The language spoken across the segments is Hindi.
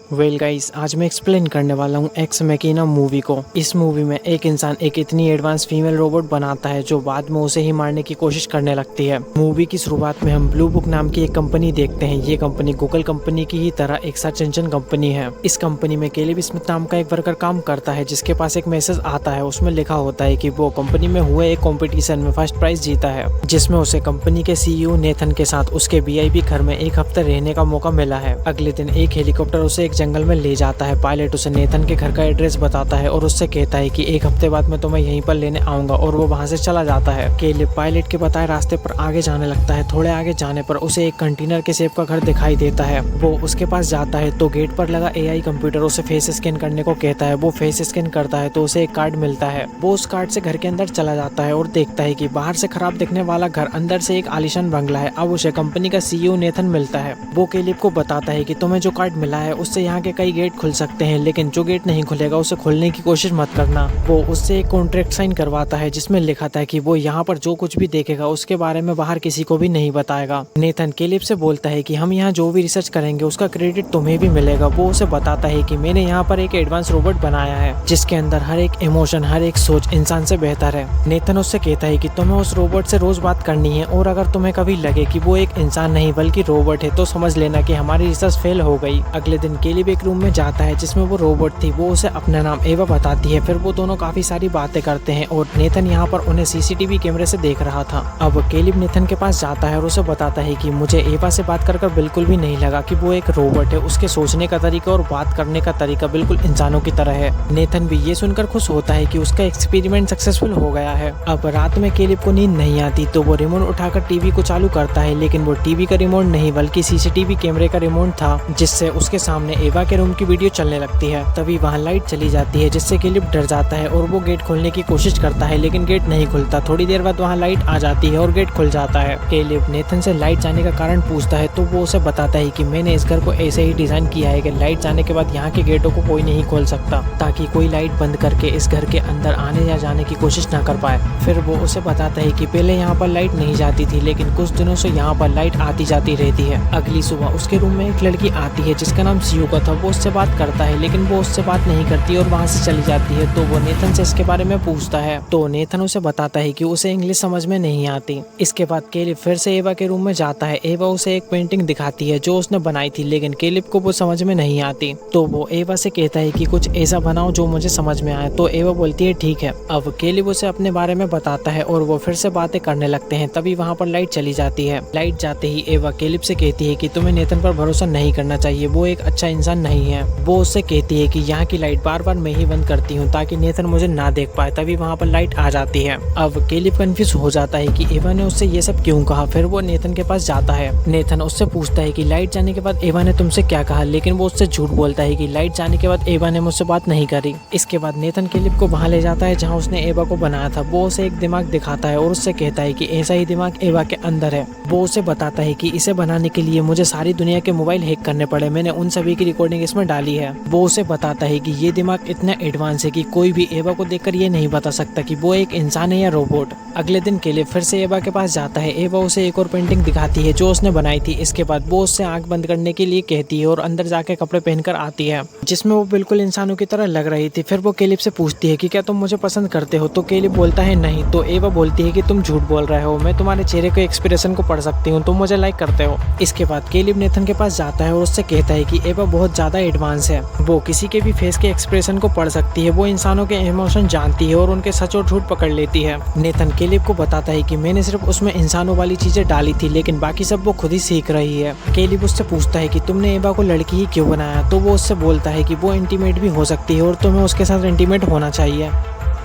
वेल गाइस, आज मैं एक्सप्लेन करने वाला हूँ एक्स मैकिना मूवी को। इस मूवी में एक इंसान एक इतनी एडवांस फीमेल रोबोट बनाता है जो बाद में उसे ही मारने की कोशिश करने लगती है। मूवी की शुरुआत में हम ब्लू बुक नाम की एक कंपनी देखते हैं। ये कंपनी गूगल कंपनी की ही तरह एक सर्च इंजन कंपनी है। इस कंपनी में केलेब स्मिथ नाम का एक वर्कर काम करता है जिसके पास एक मैसेज आता है। उसमें लिखा होता है कि वो कंपनी में हुए एक कॉम्पिटिशन में फर्स्ट प्राइज जीता है, जिसमें उसे कंपनी के सीईओ नेथन के साथ उसके वीआईपी घर में एक हफ्ते रहने का मौका मिला है। अगले दिन एक हेलीकॉप्टर उसे एक जंगल में ले जाता है। पायलट उसे नेथन के घर का एड्रेस बताता है और उससे कहता है कि एक हफ्ते बाद मैं तुम्हें यहीं पर लेने आऊंगा, और वो वहां से चला जाता है। केलेब पायलट के बताए रास्ते पर आगे जाने लगता है। थोड़े आगे जाने पर उसे एक कंटेनर के शेप का घर दिखाई देता है। वो उसके पास जाता है तो गेट पर लगा एआई कंप्यूटर उसे फेस स्कैन करने को कहता है। वो फेस स्कैन करता है तो उसे एक कार्ड मिलता है। वो उस कार्ड से घर के अंदर चला जाता है और देखता है कि बाहर से खराब दिखने वाला घर अंदर से एक आलीशान बंगला है। अब उसे कंपनी का सीईओ नेथन मिलता है। वो केलेब को बताता है कि तुम्हें जो कार्ड मिला है उससे यहाँ के कई गेट खुल सकते हैं, लेकिन जो गेट नहीं खुलेगा उसे खोलने की कोशिश मत करना। वो उससे एक कॉन्ट्रैक्ट साइन करवाता है जिसमें लिखा था कि वो यहाँ पर जो कुछ भी देखेगा उसके बारे में बाहर किसी को भी नहीं बताएगा। नेथन केलेब से बोलता है कि हम यहाँ जो भी रिसर्च करेंगे उसका क्रेडिट तुम्हें भी मिलेगा। वो उसे बताता है कि मैंने यहाँ पर एक एडवांस रोबोट बनाया है जिसके अंदर हर एक इमोशन, हर एक सोच इंसान से बेहतर है। नेथन उससे कहता है कि तुम्हें उस रोबोट से रोज बात करनी है, और अगर तुम्हें कभी लगे कि वो एक इंसान नहीं बल्कि रोबोट है तो समझ लेना कि हमारी रिसर्च फेल हो गई। अगले दिन केलेब एक रूम में जाता है जिसमें वो रोबोट थी। वो उसे अपना नाम एवा बताती है। फिर वो दोनों काफी सारी बातें करते हैं और नेथन यहाँ पर उन्हें सीसीटीवी कैमरे से देख रहा था। अब केलेब नेथन के पास जाता है और उसे बताता है कि मुझे एवा से बात कर बिल्कुल भी नहीं लगा कि वो एक रोबोट है। उसके सोचने का तरीका और बात करने का तरीका बिल्कुल इंसानों की तरह है। नेथन भी ये सुनकर खुश होता है कि उसका एक्सपेरिमेंट सक्सेसफुल हो गया है। अब रात में केलेब को नींद नहीं आती तो वो रिमोट उठाकर टीवी को चालू करता है, लेकिन वो टीवी का रिमोट नहीं बल्कि सीसीटीवी कैमरे का रिमोट था, जिससे उसके सामने एवा के रूम की वीडियो चलने लगती है। तभी वहाँ लाइट चली जाती है जिससे केलेब डर जाता है और वो गेट खोलने की कोशिश करता है, लेकिन गेट नहीं खुलता। थोड़ी देर बाद वहाँ लाइट आ जाती है और गेट खुल जाता है। केलेब नेथन से लाइट जाने का कारण पूछता है तो वो उसे बताता है कि मैंने इस घर को ऐसे ही डिजाइन किया है कि लाइट जाने के बाद यहाँ के गेटों को कोई नहीं खोल सकता, ताकि कोई लाइट बंद करके इस घर के अंदर आने या जाने की कोशिश ना कर पाए। फिर वो उसे बताता है कि पहले यहाँ पर लाइट नहीं जाती थी, लेकिन कुछ दिनों से यहाँ पर लाइट आती जाती रहती है। अगली सुबह उसके रूम में एक लड़की आती है जिसका नाम सियुका था। वो उससे बात करता है, लेकिन वो उससे बात नहीं करती और वहाँ से चली जाती है। तो वो नेथन से इसके बारे में पूछता है तो नेथन उसे बताता है कि उसे इंग्लिश समझ में नहीं आती। इसके बाद केलेब फिर से एवा के रूम में जाता है। एवा उसे एक पेंटिंग दिखाती है जो उसने बनाई थी, लेकिन केलेब को वो समझ में नहीं आती। तो वो एवा से कहता है कि कुछ ऐसा बनाओ जो मुझे समझ में आए। तो एवा बोलती है ठीक है। अब केलेब उसे अपने बारे में बताता है और वो फिर से बातें करने लगते हैं। तभी वहाँ पर लाइट चली जाती है। लाइट जाते ही एवा केलेब से कहती है कि तुम्हें नेथन पर भरोसा नहीं करना चाहिए, वो एक अच्छा इंसान नहीं है। वो उससे कहती है कि यहाँ की लाइट बार बार मैं ही बंद करती हूँ ताकि नेथन मुझे ना देख पाए। तभी वहाँ पर लाइट आ जाती है। अब केलेब कंफ्यूज हो जाता है कि एवा ने उससे ये सब क्यों कहा। फिर वो नेथन के पास जाता है। नेथन उससे पूछता है कि लाइट जाने के बाद एवा ने तुमसे क्या कहा, लेकिन वो उससे झूठ बोलता है कि लाइट जाने के बाद एवा ने मुझसे बात नहीं करी। इसके बाद नेथन केलेब को वहाँ ले जाता है जहाँ उसने एवा को बनाया था। वो उसे एक दिमाग दिखाता है और उससे कहता है कि ऐसा ही दिमाग एवा के अंदर है। वो उसे बताता है कि इसे बनाने के लिए मुझे सारी दुनिया के मोबाइल हैक करने पड़े, मैंने उन सभी की रिकॉर्डिंग इसमें डाली है। वो उसे बताता है कि ये दिमाग इतना एडवांस है कि कोई भी एवा को देखकर ये नहीं बता सकता कि वो एक इंसान है या रोबोट। अगले दिन केलेब फिर से एवा के पास जाता है। एवा उसे एक और पेंटिंग दिखाती है जो उसने बनाई थी। इसके बाद वो उससे आंख बंद करने के लिए कहती है और अंदर जाके कपड़े पहनकर आती है जिसमें वो बिल्कुल इंसानों की तरह लग रही थी। फिर वो केलेब से पूछती है कि क्या तुम मुझे पसंद करते हो। तो केलेब बोलता है नहीं। तो एवा बोलती है कि तुम झूठ बोल रहे हो, मैं तुम्हारे चेहरे के एक्सप्रेशन को पढ़ सकती हूँ, तुम मुझे लाइक करते हो। इसके बाद केलेब नेथन के पास जाता है और उससे कहता है कि एवा बहुत ज्यादा एडवांस है, वो किसी के भी फेस के एक्सप्रेशन को पढ़ सकती है, वो इंसानों के इमोशन जानती है और उनके सच और झूठ पकड़ लेती है। नेथन केलेब को बताता है कि मैंने सिर्फ उसमें इंसानों वाली चीजें डाली थी, लेकिन बाकी सब वो खुद ही सीख रही है। केलेब उससे पूछता है कि तुमने एवा को लड़की ही क्यों बनाया। तो वो उससे बोलता है कि वो इंटीमेट भी हो सकती है और तुम्हें उसके साथ इंटीमेट होना चाहिए।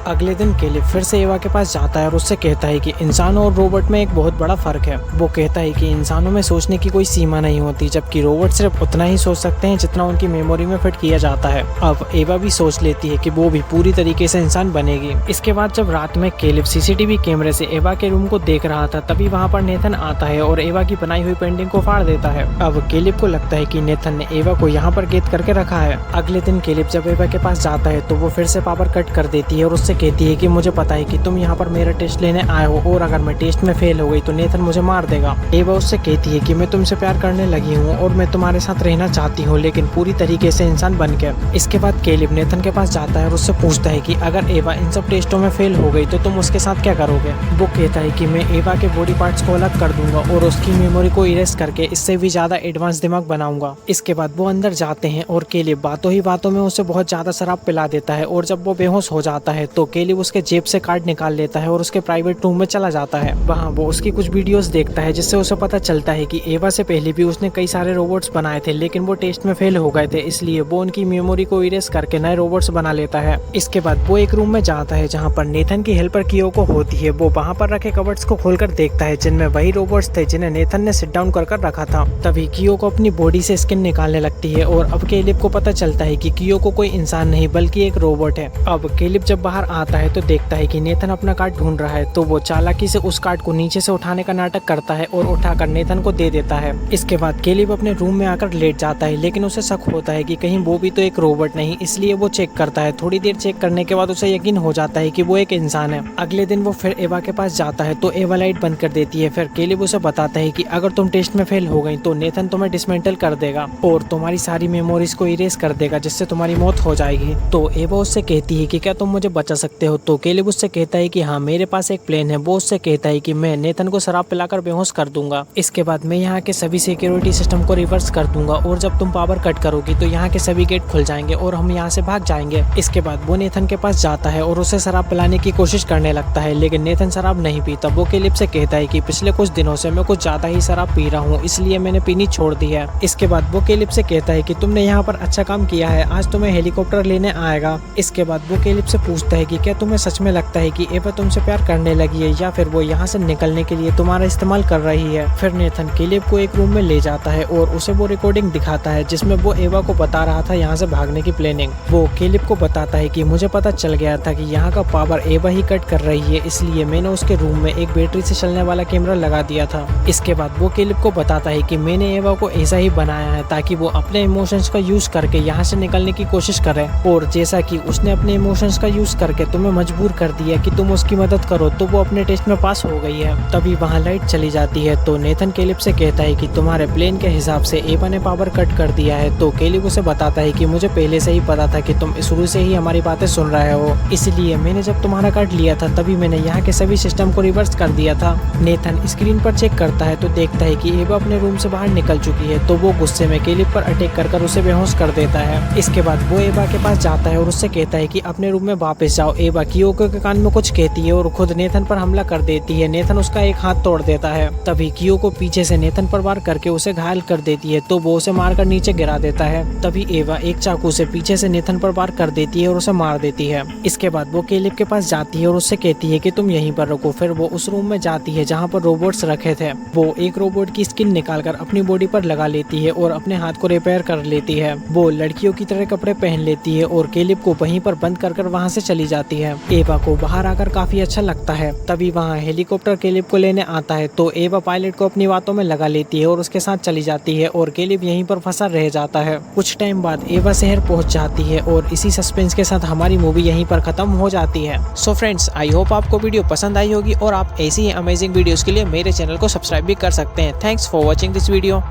अगले दिन केलेब फिर से एवा के पास जाता है और उससे कहता है कि इंसानों और रोबोट में एक बहुत बड़ा फर्क है। वो कहता है कि इंसानों में सोचने की कोई सीमा नहीं होती, जबकि रोबोट सिर्फ उतना ही सोच सकते हैं जितना उनकी मेमोरी में फिट किया जाता है। अब एवा भी सोच लेती है कि वो भी पूरी तरीके से इंसान बनेगी। इसके बाद जब रात में केलेब सीसीटीवी कैमरे से एवा के रूम को देख रहा था, तभी वहाँ पर नेथन आता है और एवा की बनाई हुई पेंटिंग को फाड़ देता है। अब केलेब को लगता है कि नेथन ने एवा को यहाँ पर कैद करके रखा है। अगले दिन केलेब जब एवा के पास जाता है तो वो फिर से पावर कट कर देती है और उससे उससे कहती है कि मुझे पता है कि तुम यहाँ पर मेरा टेस्ट लेने आए हो और अगर मैं टेस्ट में फेल हो गई तो नेथन मुझे मार देगा। एवा उससे कहती है कि मैं तुमसे प्यार करने लगी हूँ और मैं तुम्हारे साथ रहना चाहती हूँ, लेकिन पूरी तरीके से इंसान बन के। इसके बाद कैलिब नेथन के पास जाता है और उससे पूछता है कि अगर एवा इन सब टेस्टों में फेल हो गई तो तुम उसके साथ क्या करोगे। वो कहता है कि मैं एवा के बॉडी पार्ट्स को अलग कर दूंगा और उसकी मेमोरी को इरेज करके इससे भी ज्यादा एडवांस दिमाग बनाऊंगा। इसके बाद वो अंदर जाते हैं और कैलिब बातों ही बातों में उसे बहुत ज्यादा शराब पिला देता है और जब वो बेहोश हो जाता है तो कैलिब उसके जेब से कार्ड निकाल लेता है और उसके प्राइवेट रूम में चला जाता है। वहाँ वो उसकी कुछ वीडियोस देखता है जिससे उसे पता चलता है कि एवा से पहले भी उसने कई सारे रोबोट्स बनाए थे, लेकिन वो टेस्ट में फेल हो गए थे, इसलिए वो उनकी मेमोरी को इरेज करके नए रोबोट्स बना लेता है। इसके बाद वो एक रूम में जाता है जहाँ पर नेथन की हेल्पर कियोको होती है। वो वहाँ पर रखे कबर्ड्स को खोलकर देखता है जिनमें वही रोबोट्स थे जिन्हें नेथन ने सिट डाउन कर रखा था। तभी कियोको अपनी बॉडी से स्किन निकालने लगती है और अब कैलिब को पता चलता है कि कियोको कोई इंसान नहीं बल्कि एक रोबोट है। अब कैलिब जब बाहर आता है तो देखता है कि नेथन अपना कार्ड ढूंढ रहा है, तो वो चालाकी से उस कार्ड को नीचे से उठाने का नाटक करता है और उठाकर नेथन को दे देता है। इसके बाद कैलिब अपने रूम में आकर लेट जाता है, लेकिन उसे शक होता है कि कहीं वो भी तो एक रोबोट नहीं, इसलिए वो चेक करता है। थोड़ी देर चेक करने के बाद उसे यकीन हो जाता है कि वो एक इंसान है। अगले दिन वो फिर एवा के पास जाता है तो एवा लाइट बंद कर देती है। फिर कैलिब उसे बताता है कि अगर तुम टेस्ट में फेल हो गई तो नेथन तुम्हें डिसमेंटल कर देगा और तुम्हारी सारी मेमोरीज को इरेज कर देगा, जिससे तुम्हारी मौत हो जाएगी। तो एवा उससे कहती है कि क्या तुम मुझे बचा सकते हो। तो कैलिब उससे कहता है कि हाँ, मेरे पास एक प्लान है। वो उससे कहता है कि मैं नेथन को शराब पिलाकर बेहोश कर दूंगा। इसके बाद मैं यहाँ के सभी सिक्योरिटी सिस्टम को रिवर्स कर दूंगा और जब तुम पावर कट करोगी तो यहाँ के सभी गेट खुल जाएंगे और हम यहाँ से भाग जाएंगे। इसके बाद वो नेथन के पास जाता है और उसे शराब पिलाने की कोशिश करने लगता है, लेकिन नेथन शराब नहीं पीता। वो कैलिब से कहता है कि पिछले कुछ दिनों से मैं कुछ ज्यादा ही शराब पी रहा हूँ, इसलिए मैंने पीनी छोड़ दी है। इसके बाद वो कैलिब से कहता है कि तुमने यहाँ पर अच्छा काम किया है, आज तुम्हें हेलीकॉप्टर लेने आएगा। इसके बाद वो कैलिब से पूछता है कि क्या तुम्हें सच में लगता है कि एवा तुमसे प्यार करने लगी है या फिर वो यहाँ से निकलने के लिए तुम्हारा इस्तेमाल कर रही है। फिर नेथन कैलिब को एक रूम में ले जाता है और उसे वो रिकॉर्डिंग दिखाता है जिसमें वो एवा को बता रहा था यहाँ से भागने की प्लानिंग। वो कैलिब को बताता है कि मुझे पता चल गया था कि यहाँ का पावर एवा ही कट कर रही है, इसलिए मैंने उसके रूम में एक बैटरी से चलने वाला कैमरा लगा दिया था। इसके बाद वो कैलिब को बताता है कि मैंने एवा को ऐसा ही बनाया है ताकि वो अपने इमोशंस का यूज करके यहाँ से निकलने की कोशिश करे, और जैसा कि उसने अपने इमोशंस का यूज करके तुम्हें मजबूर कर दिया कि तुम उसकी मदद करो, तो वो अपने टेस्ट में पास हो गई है। तभी वहाँ लाइट चली जाती है तो नेथन कैलिब से कहता है कि तुम्हारे प्लान के हिसाब से एवा ने पावर कट कर दिया है। तो कैलिब उसे बताता है कि मुझे पहले से ही पता था कि तुम शुरू से ही हमारी बातें सुन रहे हो, इसलिए मैंने जब तुम्हारा कार्ड लिया था तभी मैंने यहाँ के सभी सिस्टम को रिवर्स कर दिया था। नेथन स्क्रीन पर चेक करता है तो देखता है कि एवा अपने रूम से बाहर निकल चुकी है, तो वो गुस्से में कैलिब पर अटैक कर उसे बेहोश कर देता है। इसके बाद वो एवा के पास जाता है और उससे कहता है कि अपने रूम में वापस जाओ। एवा कियोको के कान में कुछ कहती है और खुद नेथन पर हमला कर देती है। नेथन उसका एक हाथ तोड़ देता है। तभी कियोको पीछे से नेथन पर वार करके उसे घायल कर देती है, तो वो उसे मारकर नीचे गिरा देता है। तभी एवा एक चाकू से पीछे से नेथन पर वार कर देती है और उसे मार देती है। इसके बाद वो कैलिब के पास जाती है और उससे कहती है कि तुम यहीं पर रुको। फिर वो उस रूम में जाती है जहाँ पर रोबोट्स रखे थे। वो एक रोबोट की स्किन निकालकर अपनी बॉडी पर लगा लेती है और अपने हाथ को रिपेयर कर लेती है। वो लड़कियों की तरह कपड़े पहन लेती है और कैलिब को वहीं पर बंद कर वहाँ से चली जाती है। एवा को बाहर आकर काफी अच्छा लगता है। तभी वहाँ हेलीकॉप्टर कैलिब को लेने आता है तो एवा पायलट को अपनी बातों में लगा लेती है और उसके साथ चली जाती है और कैलिब यहीं पर फंसा रह जाता है। कुछ टाइम बाद एवा शहर पहुंच जाती है और इसी सस्पेंस के साथ हमारी मूवी यहीं पर खत्म हो जाती है। सो फ्रेंड्स, आई होप आपको वीडियो पसंद आई होगी और आप ऐसी ही अमेजिंग वीडियोस के लिए मेरे चैनल को सब्सक्राइब भी कर सकते हैं। Thanks for watching this video.